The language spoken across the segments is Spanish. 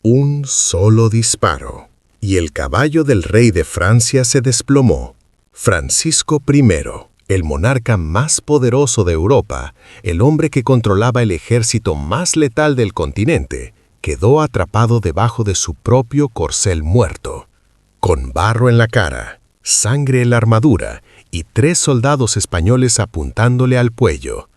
Un solo disparo, y el caballo del rey de Francia se desplomó. Francisco I, el monarca más poderoso de Europa, el hombre que controlaba el ejército más letal del continente, quedó atrapado debajo de su propio corcel muerto. Con barro en la cara, sangre en la armadura y 3 soldados españoles apuntándole al cuello.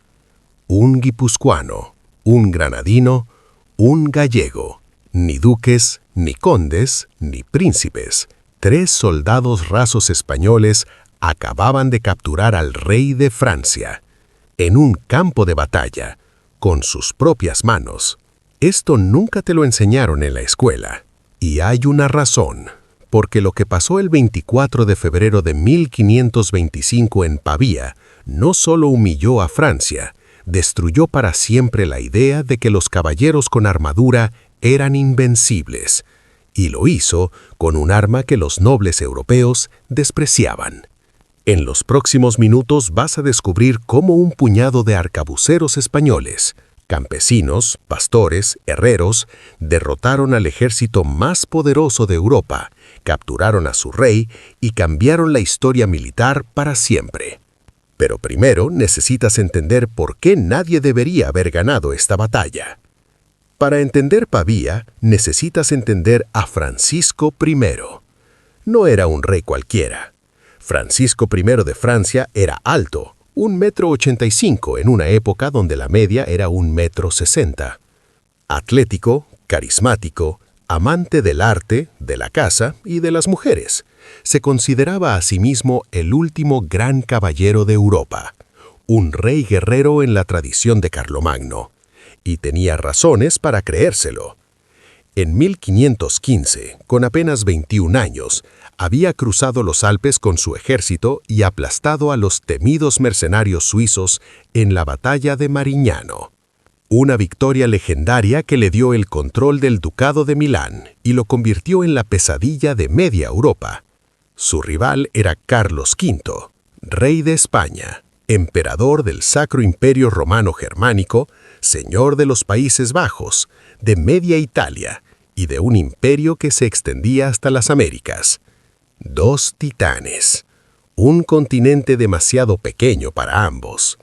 Un guipuzcoano, un granadino, un gallego. Ni duques, ni condes, ni príncipes. 3 soldados rasos españoles acababan de capturar al rey de Francia, en un campo de batalla, con sus propias manos. Esto nunca te lo enseñaron en la escuela. Y hay una razón, porque lo que pasó el 24 de febrero de 1525 en Pavía no solo humilló a Francia, destruyó para siempre la idea de que los caballeros con armadura eran invencibles, y lo hizo con un arma que los nobles europeos despreciaban. En los próximos minutos vas a descubrir cómo un puñado de arcabuceros españoles, campesinos, pastores, herreros, derrotaron al ejército más poderoso de Europa, capturaron a su rey y cambiaron la historia militar para siempre. Pero primero necesitas entender por qué nadie debería haber ganado esta batalla. Para entender Pavía, necesitas entender a Francisco I. No era un rey cualquiera. Francisco I de Francia era alto, 1,85 m en una época donde la media era 1,60 m. Atlético, carismático, amante del arte, de la caza y de las mujeres. Se consideraba a sí mismo el último gran caballero de Europa, un rey guerrero en la tradición de Carlomagno. Y tenía razones para creérselo. En 1515, con apenas 21 años, había cruzado los Alpes con su ejército y aplastado a los temidos mercenarios suizos en la batalla de Marignano. Una victoria legendaria que le dio el control del Ducado de Milán y lo convirtió en la pesadilla de media Europa. Su rival era Carlos V, rey de España, emperador del Sacro Imperio Romano Germánico, señor de los Países Bajos, de media Italia y de un imperio que se extendía hasta las Américas. 2 titanes, un continente demasiado pequeño para ambos.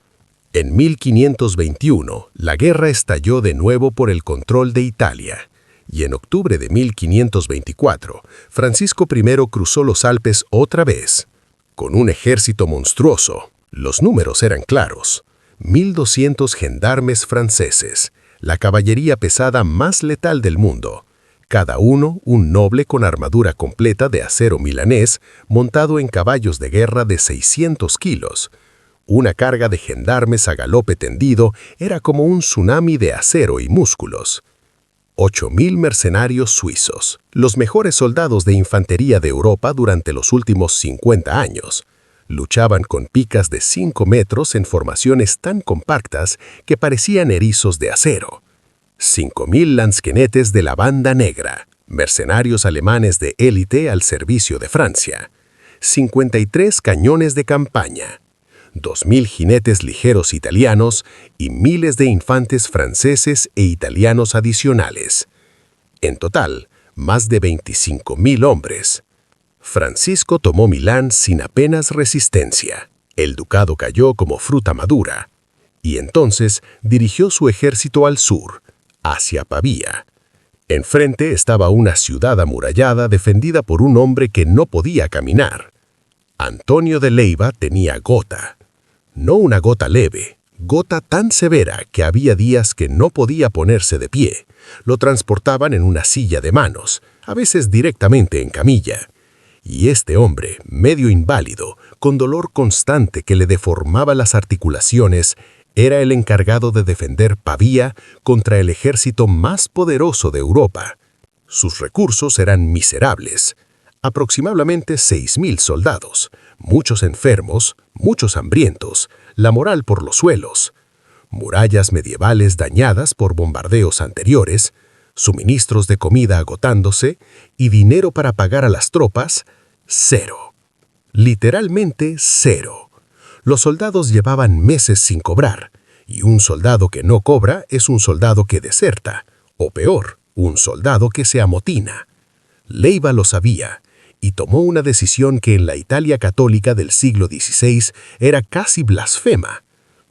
En 1521, la guerra estalló de nuevo por el control de Italia, y en octubre de 1524, Francisco I cruzó los Alpes otra vez, con un ejército monstruoso. Los números eran claros. 1.200 gendarmes franceses, la caballería pesada más letal del mundo, cada uno un noble con armadura completa de acero milanés montado en caballos de guerra de 600 kilos. Una carga de gendarmes a galope tendido era como un tsunami de acero y músculos. 8.000 mercenarios suizos, los mejores soldados de infantería de Europa durante los últimos 50 años. Luchaban con picas de 5 metros en formaciones tan compactas que parecían erizos de acero. 5.000 lansquenetes de la Banda Negra, mercenarios alemanes de élite al servicio de Francia. 53 cañones de campaña. 2.000 jinetes ligeros italianos y miles de infantes franceses e italianos adicionales. En total, más de 25.000 hombres. Francisco tomó Milán sin apenas resistencia. El ducado cayó como fruta madura. Y entonces dirigió su ejército al sur, hacia Pavía. Enfrente estaba una ciudad amurallada defendida por un hombre que no podía caminar. Antonio de Leiva tenía gota. No una gota leve, gota tan severa que había días que no podía ponerse de pie. Lo transportaban en una silla de manos, a veces directamente en camilla. Y este hombre, medio inválido, con dolor constante que le deformaba las articulaciones, era el encargado de defender Pavía contra el ejército más poderoso de Europa. Sus recursos eran miserables. Aproximadamente 6.000 soldados, muchos enfermos, muchos hambrientos, la moral por los suelos, murallas medievales dañadas por bombardeos anteriores, suministros de comida agotándose y dinero para pagar a las tropas, 0. Literalmente 0. Los soldados llevaban meses sin cobrar, y un soldado que no cobra es un soldado que deserta, o peor, un soldado que se amotina. Leiva lo sabía y tomó una decisión que en la Italia católica del siglo XVI era casi blasfema.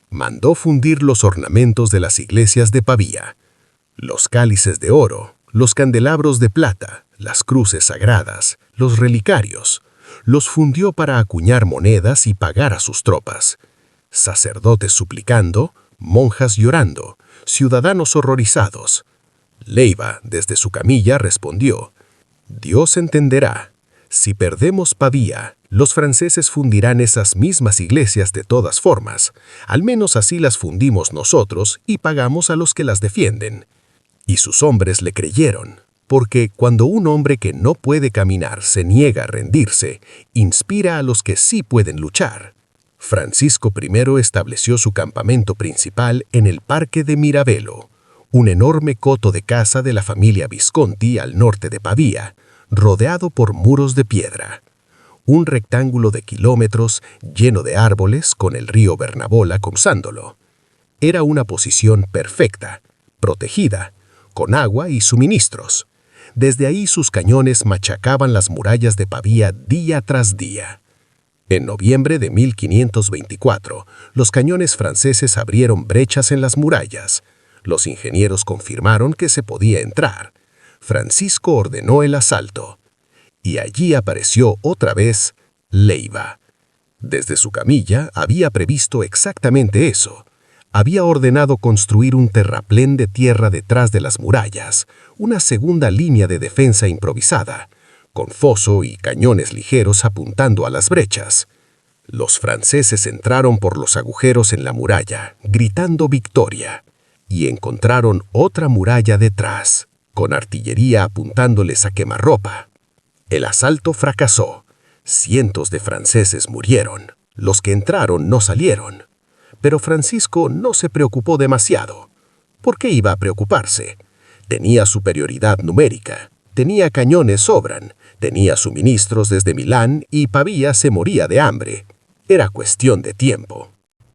Mandó fundir los ornamentos de las iglesias de Pavía, los cálices de oro, los candelabros de plata, las cruces sagradas, los relicarios. Los fundió para acuñar monedas y pagar a sus tropas. Sacerdotes suplicando, monjas llorando, ciudadanos horrorizados. Leiva, desde su camilla, respondió: «Dios entenderá. Si perdemos Pavía, los franceses fundirán esas mismas iglesias de todas formas. Al menos así las fundimos nosotros y pagamos a los que las defienden». Y sus hombres le creyeron, porque cuando un hombre que no puede caminar se niega a rendirse, inspira a los que sí pueden luchar. Francisco I estableció su campamento principal en el Parque de Mirabello, un enorme coto de casa de la familia Visconti al norte de Pavía, rodeado por muros de piedra. Un rectángulo de kilómetros lleno de árboles con el río Bernabola cruzándolo. Era una posición perfecta, protegida, con agua y suministros. Desde ahí sus cañones machacaban las murallas de Pavía día tras día. En noviembre de 1524, los cañones franceses abrieron brechas en las murallas. Los ingenieros confirmaron que se podía entrar. Francisco ordenó el asalto. Y allí apareció otra vez Leiva. Desde su camilla había previsto exactamente eso. Había ordenado construir un terraplén de tierra detrás de las murallas, una segunda línea de defensa improvisada, con foso y cañones ligeros apuntando a las brechas. Los franceses entraron por los agujeros en la muralla, gritando victoria, y encontraron otra muralla detrás, con artillería apuntándoles a quemarropa. El asalto fracasó. Cientos de franceses murieron. Los que entraron no salieron. Pero Francisco no se preocupó demasiado. ¿Por qué iba a preocuparse? Tenía superioridad numérica, tenía cañones sobran, tenía suministros desde Milán y Pavía se moría de hambre. Era cuestión de tiempo.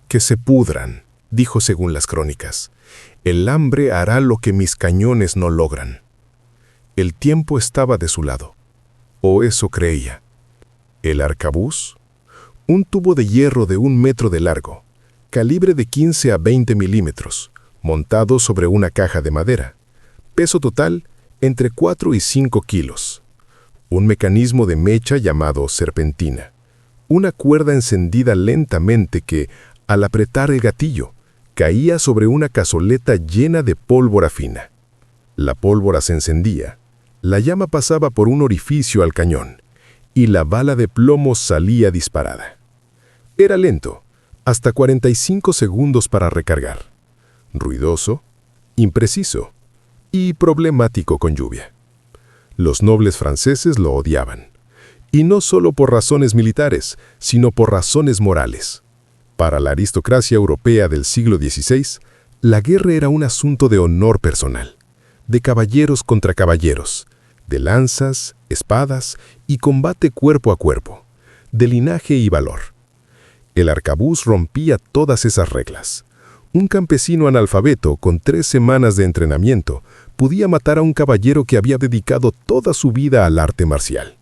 «Que se pudran», dijo según las crónicas. «El hambre hará lo que mis cañones no logran». El tiempo estaba de su lado. O eso creía. El arcabuz, un tubo de hierro de 1 metro de largo, calibre de 15 a 20 milímetros, montado sobre una caja de madera. Peso total, entre 4 y 5 kilos. Un mecanismo de mecha llamado serpentina. Una cuerda encendida lentamente que, al apretar el gatillo, caía sobre una cazoleta llena de pólvora fina. La pólvora se encendía, la llama pasaba por un orificio al cañón, y la bala de plomo salía disparada. Era lento, hasta 45 segundos para recargar. Ruidoso, impreciso y problemático con lluvia. Los nobles franceses lo odiaban. Y no solo por razones militares, sino por razones morales. Para la aristocracia europea del siglo XVI, la guerra era un asunto de honor personal, de caballeros contra caballeros, de lanzas, espadas y combate cuerpo a cuerpo, de linaje y valor. El arcabuz rompía todas esas reglas. Un campesino analfabeto con 3 semanas de entrenamiento podía matar a un caballero que había dedicado toda su vida al arte marcial.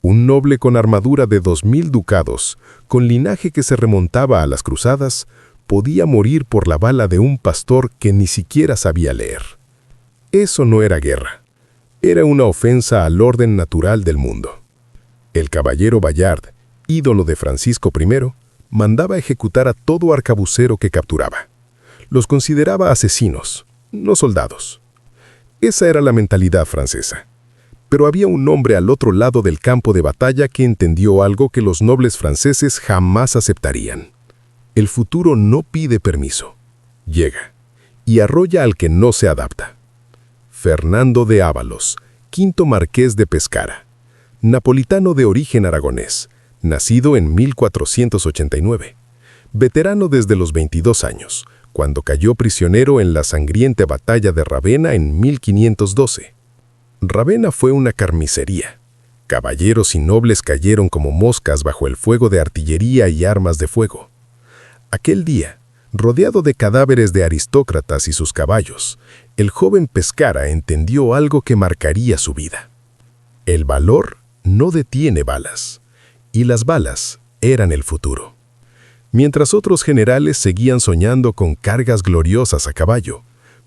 Un noble con armadura de 2000 ducados, con linaje que se remontaba a las cruzadas, podía morir por la bala de un pastor que ni siquiera sabía leer. Eso no era guerra. Era una ofensa al orden natural del mundo. El caballero Bayard, ídolo de Francisco I, mandaba ejecutar a todo arcabucero que capturaba. Los consideraba asesinos, no soldados. Esa era la mentalidad francesa. Pero había un hombre al otro lado del campo de batalla que entendió algo que los nobles franceses jamás aceptarían. El futuro no pide permiso. Llega y arrolla al que no se adapta. Fernando de Ávalos, quinto marqués de Pescara, napolitano de origen aragonés, nacido en 1489, veterano desde los 22 años, cuando cayó prisionero en la sangrienta batalla de Ravenna en 1512. Ravenna fue una carnicería. Caballeros y nobles cayeron como moscas bajo el fuego de artillería y armas de fuego. Aquel día, Rodeado de cadáveres de aristócratas y sus caballos, el joven Pescara entendió algo que marcaría su vida. El valor no detiene balas, y las balas eran el futuro. Mientras otros generales seguían soñando con cargas gloriosas a caballo,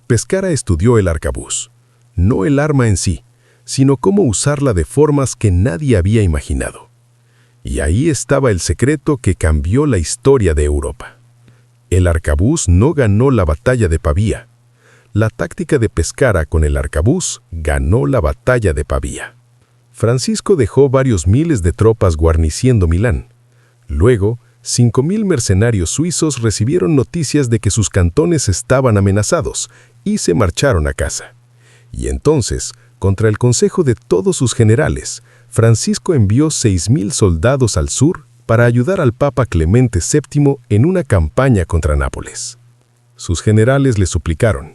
Pescara estudió el arcabuz, no el arma en sí, sino cómo usarla de formas que nadie había imaginado. Y ahí estaba el secreto que cambió la historia de Europa. El arcabuz no ganó la batalla de Pavía. La táctica de Pescara con el arcabuz ganó la batalla de Pavía. Francisco dejó varios miles de tropas guarneciendo Milán. Luego, 5.000 mercenarios suizos recibieron noticias de que sus cantones estaban amenazados y se marcharon a casa. Y entonces, contra el consejo de todos sus generales, Francisco envió 6.000 soldados al sur para ayudar al Papa Clemente VII en una campaña contra Nápoles. Sus generales le suplicaron: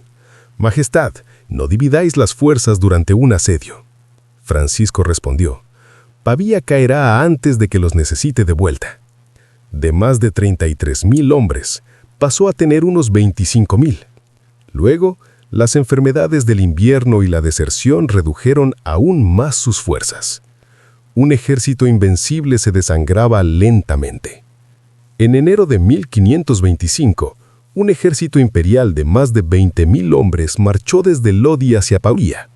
«Majestad, no dividáis las fuerzas durante un asedio». Francisco respondió: «Pavía caerá antes de que los necesite de vuelta». De más de 33.000 hombres, pasó a tener unos 25.000. Luego, las enfermedades del invierno y la deserción redujeron aún más sus fuerzas. Un ejército invencible se desangraba lentamente. En enero de 1525, un ejército imperial de más de 20.000 hombres marchó desde Lodi hacia Pavía.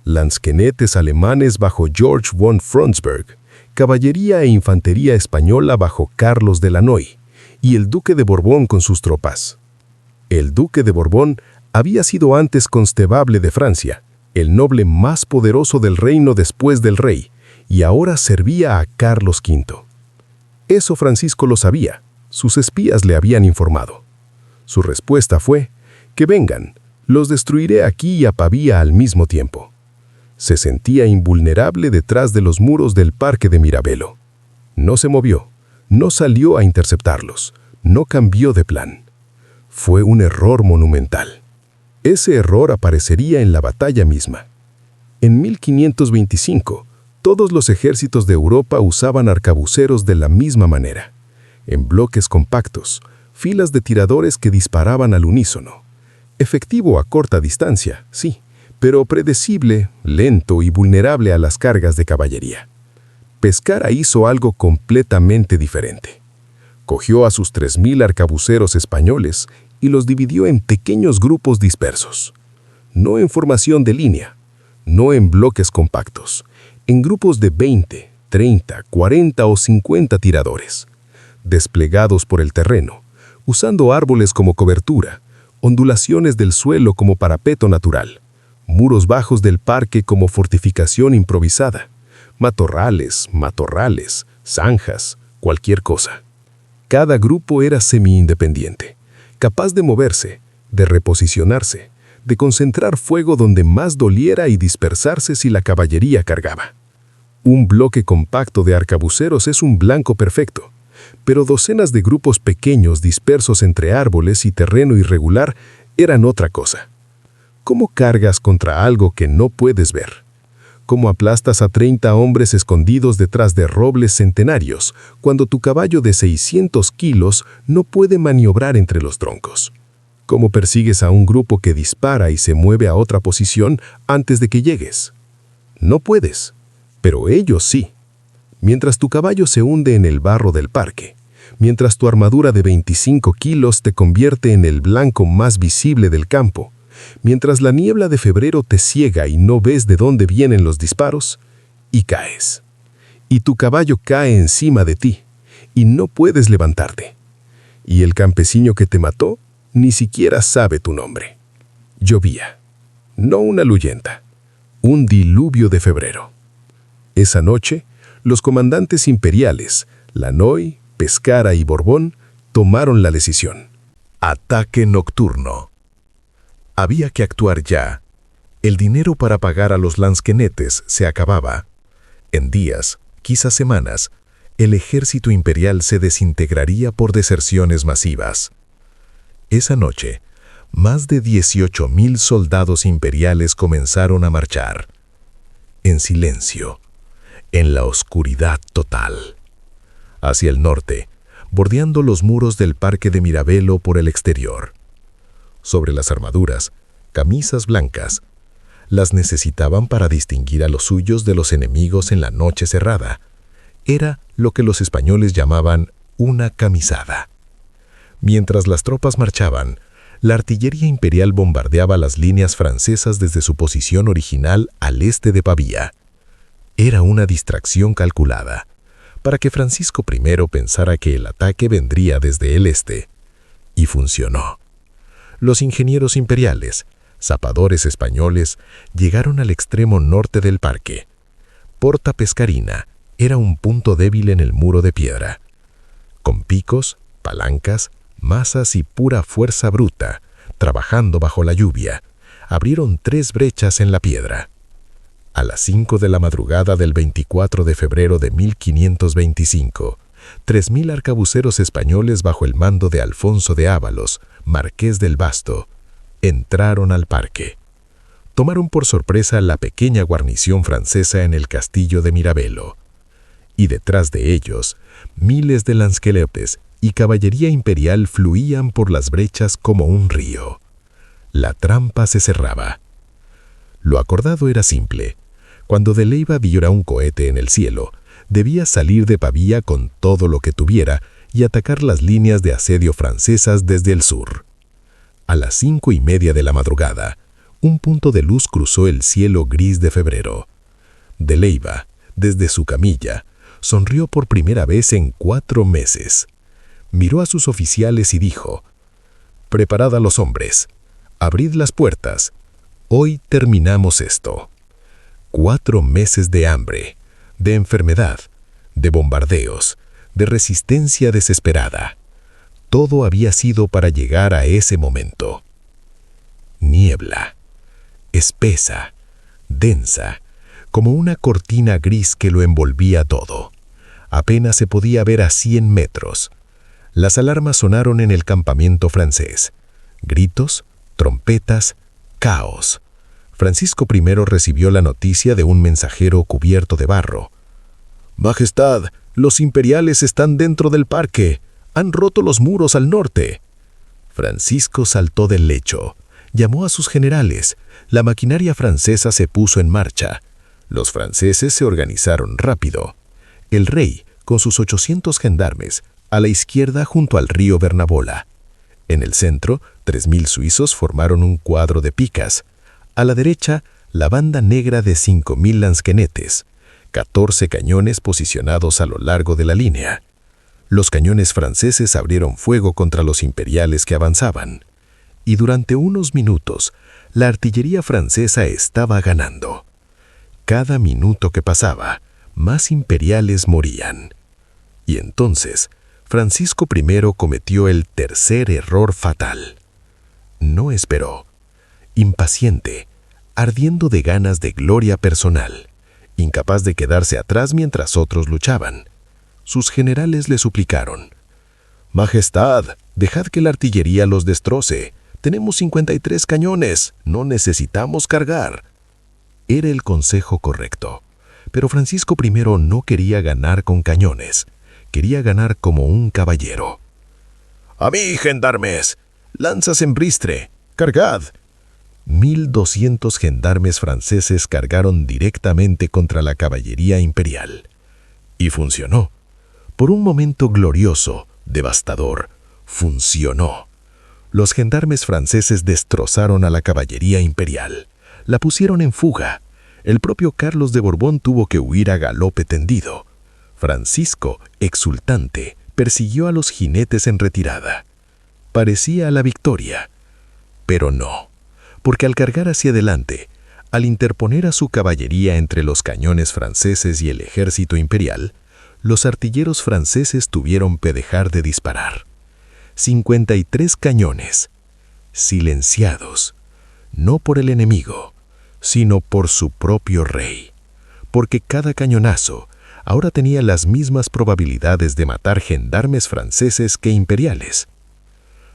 Lansquenetes alemanes bajo George von Fronsberg, caballería e infantería española bajo Carlos de Lannoy, y el duque de Borbón con sus tropas. El duque de Borbón había sido antes constebable de Francia, el noble más poderoso del reino después del rey, y ahora servía a Carlos V. Eso Francisco lo sabía, sus espías le habían informado. Su respuesta fue: «Que vengan, los destruiré aquí y a Pavía al mismo tiempo». Se sentía invulnerable detrás de los muros del parque de Mirabello. No se movió, no salió a interceptarlos, no cambió de plan. Fue un error monumental. Ese error aparecería en la batalla misma. En 1525, todos los ejércitos de Europa usaban arcabuceros de la misma manera, en bloques compactos, filas de tiradores que disparaban al unísono. Efectivo a corta distancia, sí, pero predecible, lento y vulnerable a las cargas de caballería. Pescara hizo algo completamente diferente. Cogió a sus 3.000 arcabuceros españoles y los dividió en pequeños grupos dispersos. No en formación de línea, no en bloques compactos, en grupos de 20, 30, 40 o 50 tiradores, desplegados por el terreno, usando árboles como cobertura, ondulaciones del suelo como parapeto natural, muros bajos del parque como fortificación improvisada, matorrales, zanjas, cualquier cosa. Cada grupo era semi-independiente, capaz de moverse, de reposicionarse, de concentrar fuego donde más doliera y dispersarse si la caballería cargaba. Un bloque compacto de arcabuceros es un blanco perfecto, pero docenas de grupos pequeños dispersos entre árboles y terreno irregular eran otra cosa. ¿Cómo cargas contra algo que no puedes ver? ¿Cómo aplastas a 30 hombres escondidos detrás de robles centenarios cuando tu caballo de 600 kilos no puede maniobrar entre los troncos? ¿Cómo persigues a un grupo que dispara y se mueve a otra posición antes de que llegues? No puedes, pero ellos sí. Mientras tu caballo se hunde en el barro del parque, mientras tu armadura de 25 kilos te convierte en el blanco más visible del campo, mientras la niebla de febrero te ciega y no ves de dónde vienen los disparos, y caes. Y tu caballo cae encima de ti, y no puedes levantarte. Y el campesino que te mató ni siquiera sabe tu nombre. Llovía. No una luyenda, un diluvio de febrero. Esa noche, los comandantes imperiales, Lannoy, Pescara y Borbón, tomaron la decisión. Ataque nocturno. Había que actuar ya. El dinero para pagar a los lansquenetes se acababa. En días, quizás semanas, el ejército imperial se desintegraría por deserciones masivas. Esa noche, más de 18.000 soldados imperiales comenzaron a marchar. En silencio, en la oscuridad total. Hacia el norte, bordeando los muros del parque de Mirabello por el exterior. Sobre las armaduras, camisas blancas. Las necesitaban para distinguir a los suyos de los enemigos en la noche cerrada. Era lo que los españoles llamaban una camisada. Mientras las tropas marchaban, la artillería imperial bombardeaba las líneas francesas desde su posición original al este de Pavía. Era una distracción calculada, para que Francisco I pensara que el ataque vendría desde el este. Y funcionó. Los ingenieros imperiales, zapadores españoles, llegaron al extremo norte del parque. Porta Pescarina era un punto débil en el muro de piedra. Con picos, palancas, mazas y pura fuerza bruta, trabajando bajo la lluvia, abrieron 3 brechas en la piedra. A las 5 de la madrugada del 24 de febrero de 1525, 3.000 arcabuceros españoles bajo el mando de Alfonso de Ábalos, marqués del Basto, entraron al parque. Tomaron por sorpresa la pequeña guarnición francesa en el castillo de Mirabello. Y detrás de ellos, miles de lanzquelopes y caballería imperial fluían por las brechas como un río. La trampa se cerraba. Lo acordado era simple. Cuando de Leyva viera un cohete en el cielo, debía salir de Pavía con todo lo que tuviera y atacar las líneas de asedio francesas desde el sur. A las 5:30 de la madrugada, un punto de luz cruzó el cielo gris de febrero. De Leyva, desde su camilla, sonrió por primera vez en 4 meses. Miró a sus oficiales y dijo: «Preparad a los hombres, abrid las puertas, hoy terminamos esto». 4 meses de hambre, de enfermedad, de bombardeos, de resistencia desesperada. Todo había sido para llegar a ese momento. Niebla, espesa, densa, como una cortina gris que lo envolvía todo. Apenas se podía ver a 100 metros. Las alarmas sonaron en el campamento francés. Gritos, trompetas, caos. Francisco I recibió la noticia de un mensajero cubierto de barro. «Majestad, los imperiales están dentro del parque. Han roto los muros al norte». Francisco saltó del lecho. Llamó a sus generales. La maquinaria francesa se puso en marcha. Los franceses se organizaron rápido. El rey, con sus 800 gendarmes, a la izquierda junto al río Bernabola. En el centro, 3.000 suizos formaron un cuadro de picas. A la derecha, la banda negra de 5.000 lanzquenetes, 14 cañones posicionados a lo largo de la línea. Los cañones franceses abrieron fuego contra los imperiales que avanzaban. Y durante unos minutos, la artillería francesa estaba ganando. Cada minuto que pasaba, más imperiales morían. Y entonces, Francisco I cometió el tercer error fatal. No esperó. Impaciente, ardiendo de ganas de gloria personal, incapaz de quedarse atrás mientras otros luchaban. Sus generales le suplicaron: «Majestad, dejad que la artillería los destroce. Tenemos 53 cañones, no necesitamos cargar». Era el consejo correcto, pero Francisco I no quería ganar con cañones, quería ganar como un caballero. «A mí, gendarmes, lanzas en bristre, cargad». 1.200 gendarmes franceses cargaron directamente contra la caballería imperial. Y funcionó. Por un momento glorioso, devastador, funcionó. Los gendarmes franceses destrozaron a la caballería imperial. La pusieron en fuga. El propio Carlos de Borbón tuvo que huir a galope tendido. Francisco, exultante, persiguió a los jinetes en retirada. Parecía la victoria, pero no. Porque al cargar hacia adelante, al interponer a su caballería entre los cañones franceses y el ejército imperial, los artilleros franceses tuvieron que dejar de disparar. 53 cañones, silenciados, no por el enemigo, sino por su propio rey, porque cada cañonazo ahora tenía las mismas probabilidades de matar gendarmes franceses que imperiales.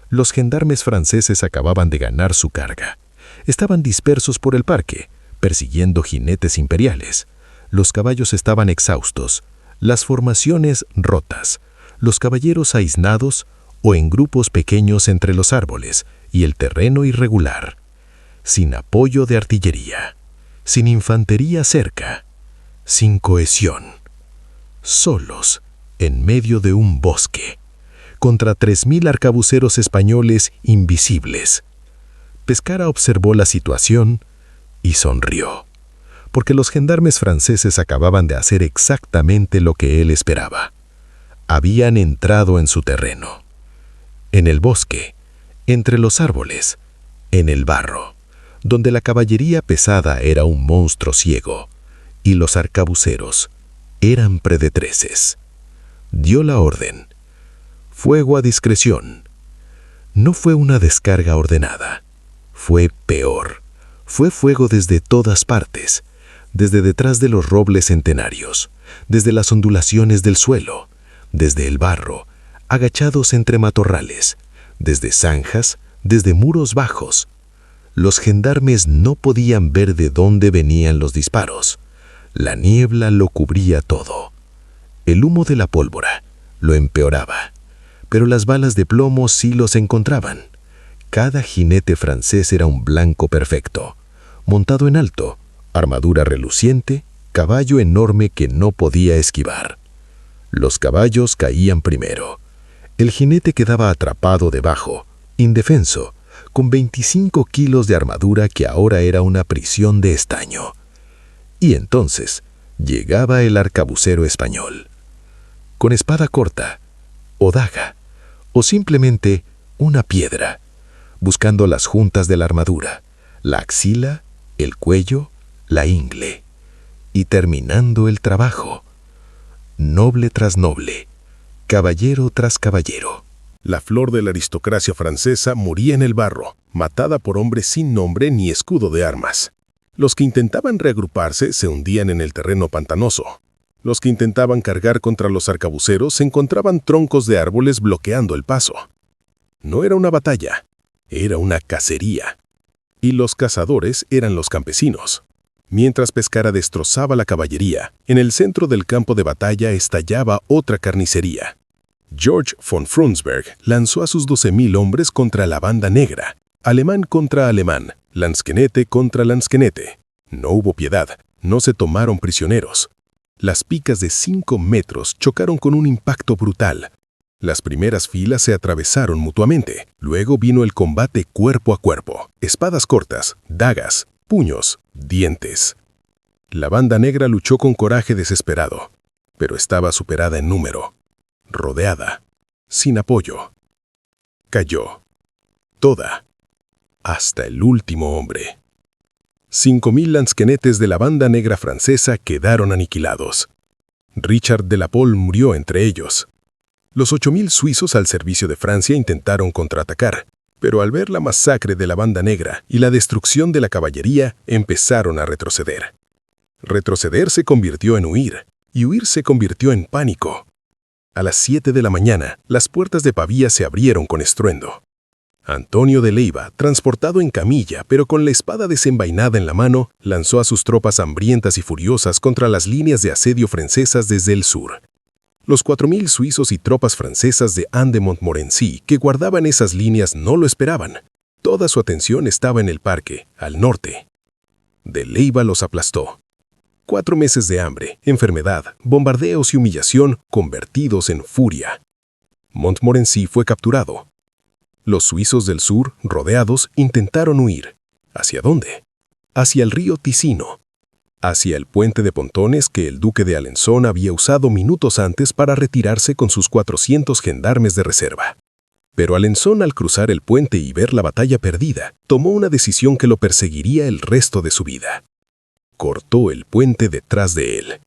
Los gendarmes franceses acababan de ganar su carga. Estaban dispersos por el parque, persiguiendo jinetes imperiales. Los caballos estaban exhaustos, las formaciones rotas, los caballeros aislados o en grupos pequeños entre los árboles y el terreno irregular, sin apoyo de artillería, sin infantería cerca, sin cohesión, solos en medio de un bosque, contra 3.000 arcabuceros españoles invisibles. Pescara observó la situación y sonrió, porque los gendarmes franceses acababan de hacer exactamente lo que él esperaba. Habían entrado en su terreno, en el bosque, entre los árboles, en el barro, donde la caballería pesada era un monstruo ciego y los arcabuceros eran predetreces. Dio la orden: fuego a discreción. No fue una descarga ordenada, fue peor. Fue fuego desde todas partes, desde detrás de los robles centenarios, desde las ondulaciones del suelo, desde el barro, agachados entre matorrales, desde zanjas, desde muros bajos. Los gendarmes no podían ver de dónde venían los disparos. La niebla lo cubría todo. El humo de la pólvora lo empeoraba, pero las balas de plomo sí los encontraban. Cada jinete francés era un blanco perfecto, montado en alto, armadura reluciente, caballo enorme que no podía esquivar. Los caballos caían primero. El jinete quedaba atrapado debajo, indefenso, con 25 kilos de armadura que ahora era una prisión de estaño. Y entonces llegaba el arcabucero español, con espada corta, o daga, o simplemente una piedra, buscando las juntas de la armadura, la axila, el cuello, la ingle, y terminando el trabajo, noble tras noble, caballero tras caballero. La flor de la aristocracia francesa moría en el barro, matada por hombres sin nombre ni escudo de armas. Los que intentaban reagruparse se hundían en el terreno pantanoso. Los que intentaban cargar contra los arcabuceros encontraban troncos de árboles bloqueando el paso. No era una batalla, era una cacería. Y los cazadores eran los campesinos. Mientras Pescara destrozaba la caballería, en el centro del campo de batalla estallaba otra carnicería. George von Frundsberg lanzó a sus 12.000 hombres contra la banda negra, alemán contra alemán, lansquenete contra lansquenete. No hubo piedad, no se tomaron prisioneros. Las picas de 5 metros chocaron con un impacto brutal. Las primeras filas se atravesaron mutuamente. Luego vino el combate cuerpo a cuerpo, espadas cortas, dagas, puños, dientes. La banda negra luchó con coraje desesperado, pero estaba superada en número, rodeada, sin apoyo. Cayó, toda, hasta el último hombre. 5.000 lansquenetes de la banda negra francesa quedaron aniquilados. Richard de la Pole murió entre ellos. Los 8.000 suizos al servicio de Francia intentaron contraatacar, pero al ver la masacre de la banda negra y la destrucción de la caballería, empezaron a retroceder. Retroceder se convirtió en huir, y huir se convirtió en pánico. A las 7 de la mañana, las puertas de Pavía se abrieron con estruendo. Antonio de Leiva, transportado en camilla, pero con la espada desenvainada en la mano, lanzó a sus tropas hambrientas y furiosas contra las líneas de asedio francesas desde el sur. Los 4.000 suizos y tropas francesas de Anne de Montmorency que guardaban esas líneas no lo esperaban. Toda su atención estaba en el parque, al norte. De Leiva los aplastó. 4 meses de hambre, enfermedad, bombardeos y humillación convertidos en furia. Montmorency fue capturado. Los suizos del sur, rodeados, intentaron huir. ¿Hacia dónde? Hacia el río Ticino, hacia el puente de pontones que el duque de Alençon había usado minutos antes para retirarse con sus 400 gendarmes de reserva. Pero Alençon, al cruzar el puente y ver la batalla perdida, tomó una decisión que lo perseguiría el resto de su vida. Cortó el puente detrás de él.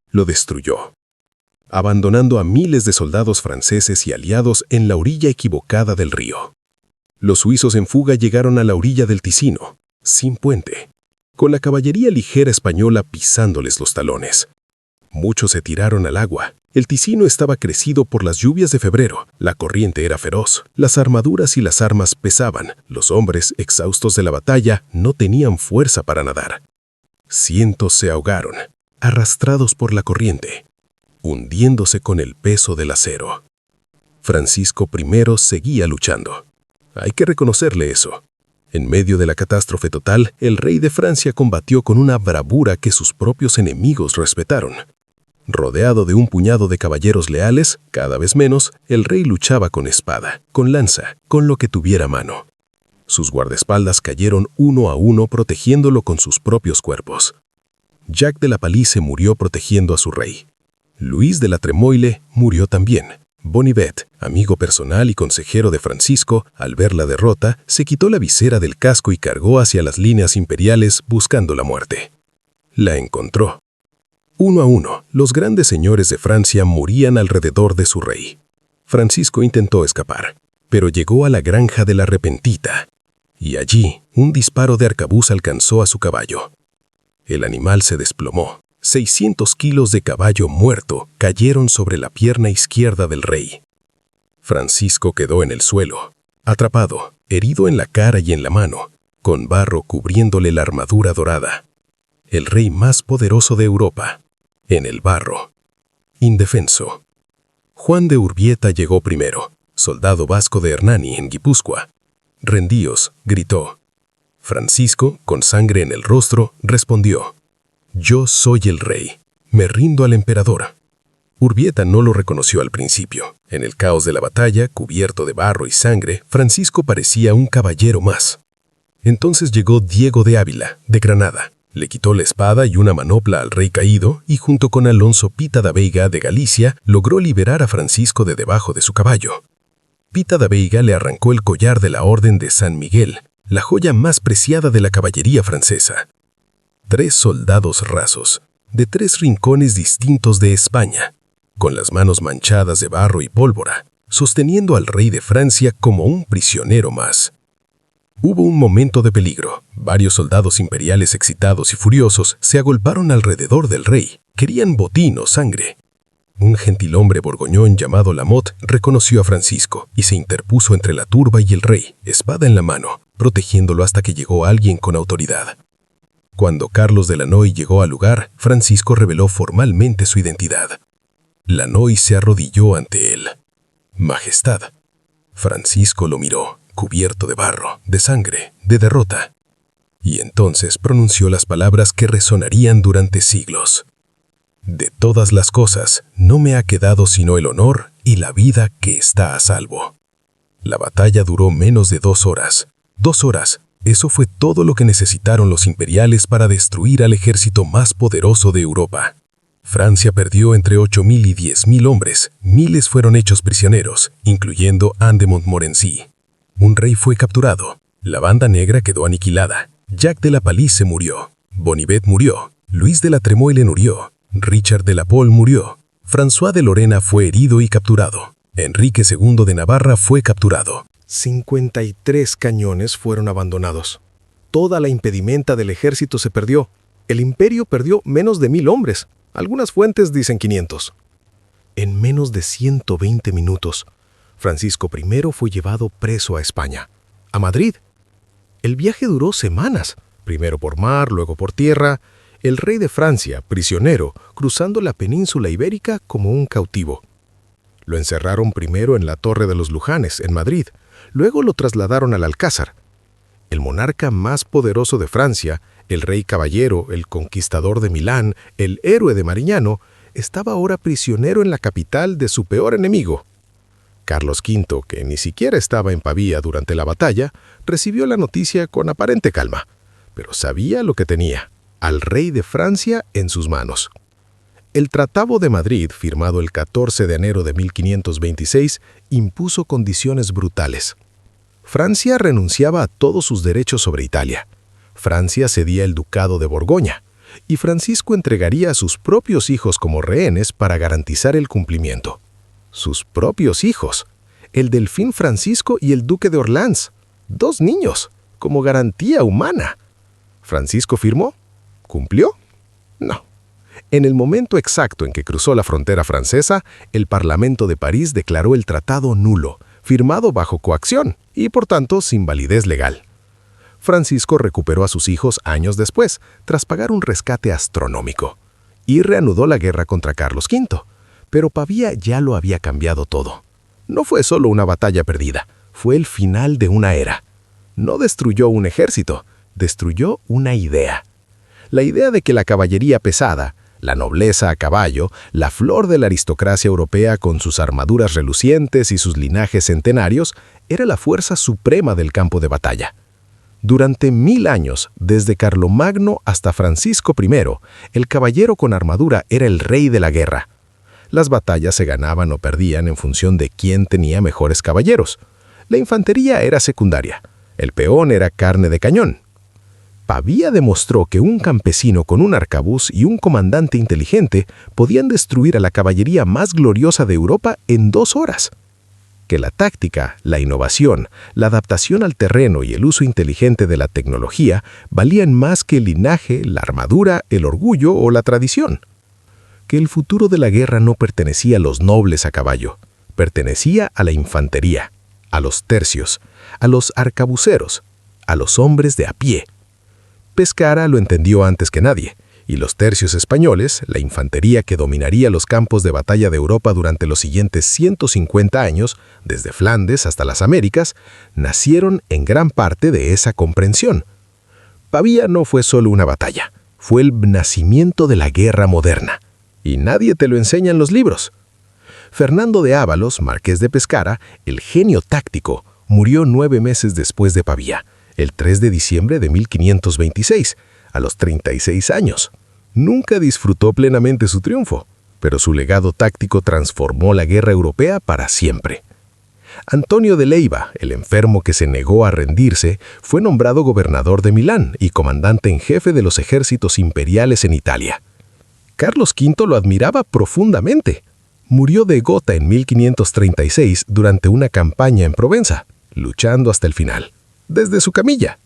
Lo destruyó, abandonando a miles de soldados franceses y aliados en la orilla equivocada del río. Los suizos en fuga llegaron a la orilla del Ticino, sin puente, con la caballería ligera española pisándoles los talones. Muchos se tiraron al agua. El Ticino estaba crecido por las lluvias de febrero. La corriente era feroz. Las armaduras y las armas pesaban. Los hombres, exhaustos de la batalla, no tenían fuerza para nadar. Cientos se ahogaron, arrastrados por la corriente, hundiéndose con el peso del acero. Francisco I seguía luchando. Hay que reconocerle eso. En medio de la catástrofe total, el rey de Francia combatió con una bravura que sus propios enemigos respetaron. Rodeado de un puñado de caballeros leales, cada vez menos, el rey luchaba con espada, con lanza, con lo que tuviera a mano. Sus guardaespaldas cayeron uno a uno protegiéndolo con sus propios cuerpos. Jacques de la Palisse murió protegiendo a su rey. Luis de la Tremoille murió también. Bonnivet, amigo personal y consejero de Francisco, al ver la derrota, se quitó la visera del casco y cargó hacia las líneas imperiales buscando la muerte. La encontró. Uno a uno, los grandes señores de Francia morían alrededor de su rey. Francisco intentó escapar, pero llegó a la granja de la Repentita, y allí un disparo de arcabuz alcanzó a su caballo. El animal se desplomó. 600 kilos de caballo muerto cayeron sobre la pierna izquierda del rey. Francisco quedó en el suelo, atrapado, herido en la cara y en la mano, con barro cubriéndole la armadura dorada. El rey más poderoso de Europa, en el barro, indefenso. Juan de Urbieta llegó primero, soldado vasco de Hernani en Guipúzcoa. «Rendíos», gritó. Francisco, con sangre en el rostro, respondió: «Yo soy el rey. Me rindo al emperador». Urbieta no lo reconoció al principio. En el caos de la batalla, cubierto de barro y sangre, Francisco parecía un caballero más. Entonces llegó Diego de Ávila, de Granada. Le quitó la espada y una manopla al rey caído y junto con Alonso Pita da Veiga de Galicia logró liberar a Francisco de debajo de su caballo. Pita da Veiga le arrancó el collar de la Orden de San Miguel, la joya más preciada de la caballería francesa. 3 soldados rasos, de 3 rincones distintos de España, con las manos manchadas de barro y pólvora, sosteniendo al rey de Francia como un prisionero más. Hubo un momento de peligro. Varios soldados imperiales excitados y furiosos se agolparon alrededor del rey. Querían botín o sangre. Un gentilhombre borgoñón llamado Lamotte reconoció a Francisco y se interpuso entre la turba y el rey, espada en la mano, protegiéndolo hasta que llegó alguien con autoridad. Cuando Carlos de Lannoy llegó al lugar, Francisco reveló formalmente su identidad. Lannoy se arrodilló ante él. «Majestad». Francisco lo miró, cubierto de barro, de sangre, de derrota. Y entonces pronunció las palabras que resonarían durante siglos. «De todas las cosas, no me ha quedado sino el honor y la vida que está a salvo». La batalla duró menos de 2 horas. 2 horas. Eso fue todo lo que necesitaron los imperiales para destruir al ejército más poderoso de Europa. Francia perdió entre 8.000 y 10.000 hombres. Miles fueron hechos prisioneros, incluyendo Anne de Montmorency. Un rey fue capturado. La banda negra quedó aniquilada. Jacques de la Palisse murió. Bonnivet murió. Luis de la Tremoille murió. Richard de la Pole murió. François de Lorena fue herido y capturado. Enrique II de Navarra fue capturado. 53 cañones fueron abandonados. Toda la impedimenta del ejército se perdió. El imperio perdió menos de 1.000 hombres. Algunas fuentes dicen 500. En menos de 120 minutos, Francisco I fue llevado preso a España, a Madrid. El viaje duró semanas, primero por mar, luego por tierra. El rey de Francia, prisionero, cruzando la península ibérica como un cautivo. Lo encerraron primero en la Torre de los Lujanes, en Madrid. Luego lo trasladaron al Alcázar. El monarca más poderoso de Francia, el rey caballero, el conquistador de Milán, el héroe de Marignano, estaba ahora prisionero en la capital de su peor enemigo. Carlos V, que ni siquiera estaba en Pavía durante la batalla, recibió la noticia con aparente calma, pero sabía lo que tenía, al rey de Francia en sus manos. El Tratado de Madrid, firmado el 14 de enero de 1526, impuso condiciones brutales. Francia renunciaba a todos sus derechos sobre Italia. Francia cedía el ducado de Borgoña, y Francisco entregaría a sus propios hijos como rehenes para garantizar el cumplimiento. Sus propios hijos, el delfín Francisco y el duque de Orleans, 2 niños, como garantía humana. ¿Francisco firmó? ¿Cumplió? No. En el momento exacto en que cruzó la frontera francesa, el Parlamento de París declaró el tratado nulo, firmado bajo coacción y, por tanto, sin validez legal. Francisco recuperó a sus hijos años después, tras pagar un rescate astronómico, y reanudó la guerra contra Carlos V. Pero Pavía ya lo había cambiado todo. No fue solo una batalla perdida, fue el final de una era. No destruyó un ejército, destruyó una idea. La idea de que la caballería pesada, la nobleza a caballo, la flor de la aristocracia europea con sus armaduras relucientes y sus linajes centenarios, era la fuerza suprema del campo de batalla. Durante 1000 años, desde Carlomagno hasta Francisco I, el caballero con armadura era el rey de la guerra. Las batallas se ganaban o perdían en función de quién tenía mejores caballeros. La infantería era secundaria. El peón era carne de cañón. Pavía demostró que un campesino con un arcabuz y un comandante inteligente podían destruir a la caballería más gloriosa de Europa en 2 horas. Que la táctica, la innovación, la adaptación al terreno y el uso inteligente de la tecnología valían más que el linaje, la armadura, el orgullo o la tradición. Que el futuro de la guerra no pertenecía a los nobles a caballo, pertenecía a la infantería, a los tercios, a los arcabuceros, a los hombres de a pie. Pescara lo entendió antes que nadie, y los tercios españoles, la infantería que dominaría los campos de batalla de Europa durante los siguientes 150 años, desde Flandes hasta las Américas, nacieron en gran parte de esa comprensión. Pavía no fue solo una batalla, fue el nacimiento de la guerra moderna, y nadie te lo enseña en los libros. Fernando de Ávalos, marqués de Pescara, el genio táctico, murió 9 meses después de Pavía, el 3 de diciembre de 1526, a los 36 años. Nunca disfrutó plenamente su triunfo, pero su legado táctico transformó la guerra europea para siempre. Antonio de Leiva, el enfermo que se negó a rendirse, fue nombrado gobernador de Milán y comandante en jefe de los ejércitos imperiales en Italia. Carlos V lo admiraba profundamente. Murió de gota en 1536 durante una campaña en Provenza, luchando hasta el final, desde su camilla.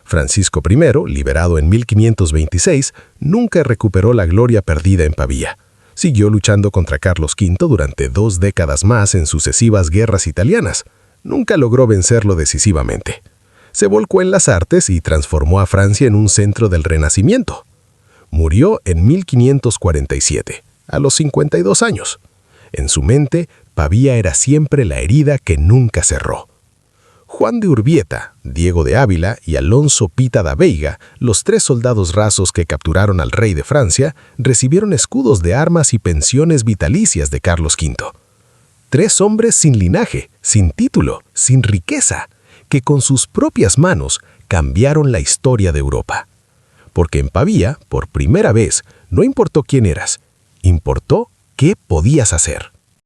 Francisco I, liberado en 1526, nunca recuperó la gloria perdida en Pavía. Siguió luchando contra Carlos V durante 2 décadas más en sucesivas guerras italianas. Nunca logró vencerlo decisivamente. Se volcó en las artes y transformó a Francia en un centro del Renacimiento. Murió en 1547, a los 52 años. En su mente, Pavía era siempre la herida que nunca cerró. Juan de Urbieta, Diego de Ávila y Alonso Pita da Veiga, los 3 soldados rasos que capturaron al rey de Francia, recibieron escudos de armas y pensiones vitalicias de Carlos V. 3 hombres sin linaje, sin título, sin riqueza, que con sus propias manos cambiaron la historia de Europa. Porque en Pavía, por primera vez, no importó quién eras, importó qué podías hacer.